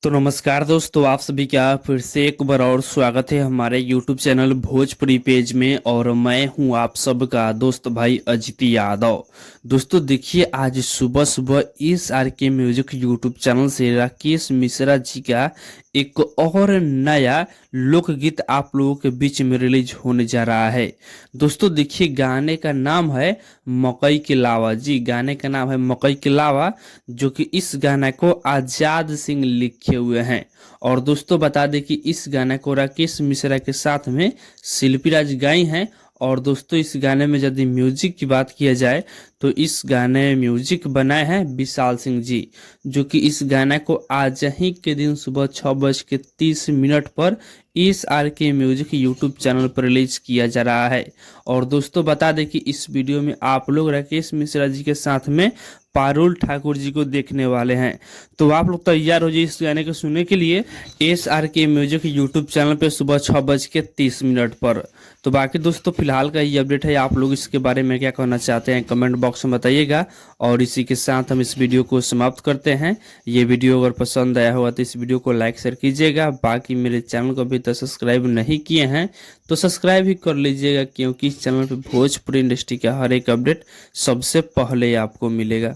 तो नमस्कार दोस्तों, आप सभी का फिर से एक बार और स्वागत है हमारे YouTube चैनल भोजपुरी पेज में। और मैं हूं आप सबका दोस्त भाई अजित यादव। दोस्तों देखिए, आज सुबह सुबह इस आर के म्यूजिक YouTube चैनल से राकेश मिश्रा जी का एक और नया लोकगीत आप लोगों के बीच में रिलीज होने जा रहा है। दोस्तों देखिए, गाने का नाम है मकई के लावा। जी, गाने का नाम है मकई के लावा, जो कि इस गाने को आजाद सिंह लिखे हुए हैं। और दोस्तों बता दें कि इस गाने को राकेश मिश्रा के साथ में शिल्पी राज गाई हैं। और दोस्तों इस गाने में यदि म्यूजिक की बात किया जाए तो इस गाने में म्यूजिक बनाए हैं विशाल सिंह जी, जो कि इस गाने को आज ही के दिन सुबह 6:30 पर इस आर के म्यूजिक यूट्यूब चैनल पर रिलीज किया जा रहा है। और दोस्तों बता दें कि इस वीडियो में आप लोग राकेश मिश्रा जी के साथ में पारुल ठाकुर जी को देखने वाले हैं। तो आप लोग तैयार हो जाइए इस गाने को सुनने के लिए एस आर के म्यूजिक यूट्यूब चैनल पे सुबह 6:30 पर। तो बाकी दोस्तों फिलहाल का ये अपडेट है। आप लोग इसके बारे में क्या कहना चाहते हैं कमेंट बॉक्स में बताइएगा। और इसी के साथ हम इस वीडियो को समाप्त करते हैं। ये वीडियो अगर पसंद आया होगा तो इस वीडियो को लाइक शेयर कीजिएगा। बाकी मेरे चैनल को अभी तक सब्सक्राइब नहीं किए हैं तो सब्सक्राइब ही कर लीजिएगा, क्योंकि इस चैनल पे भोजपुरी इंडस्ट्री का हर एक अपडेट सबसे पहले आपको मिलेगा।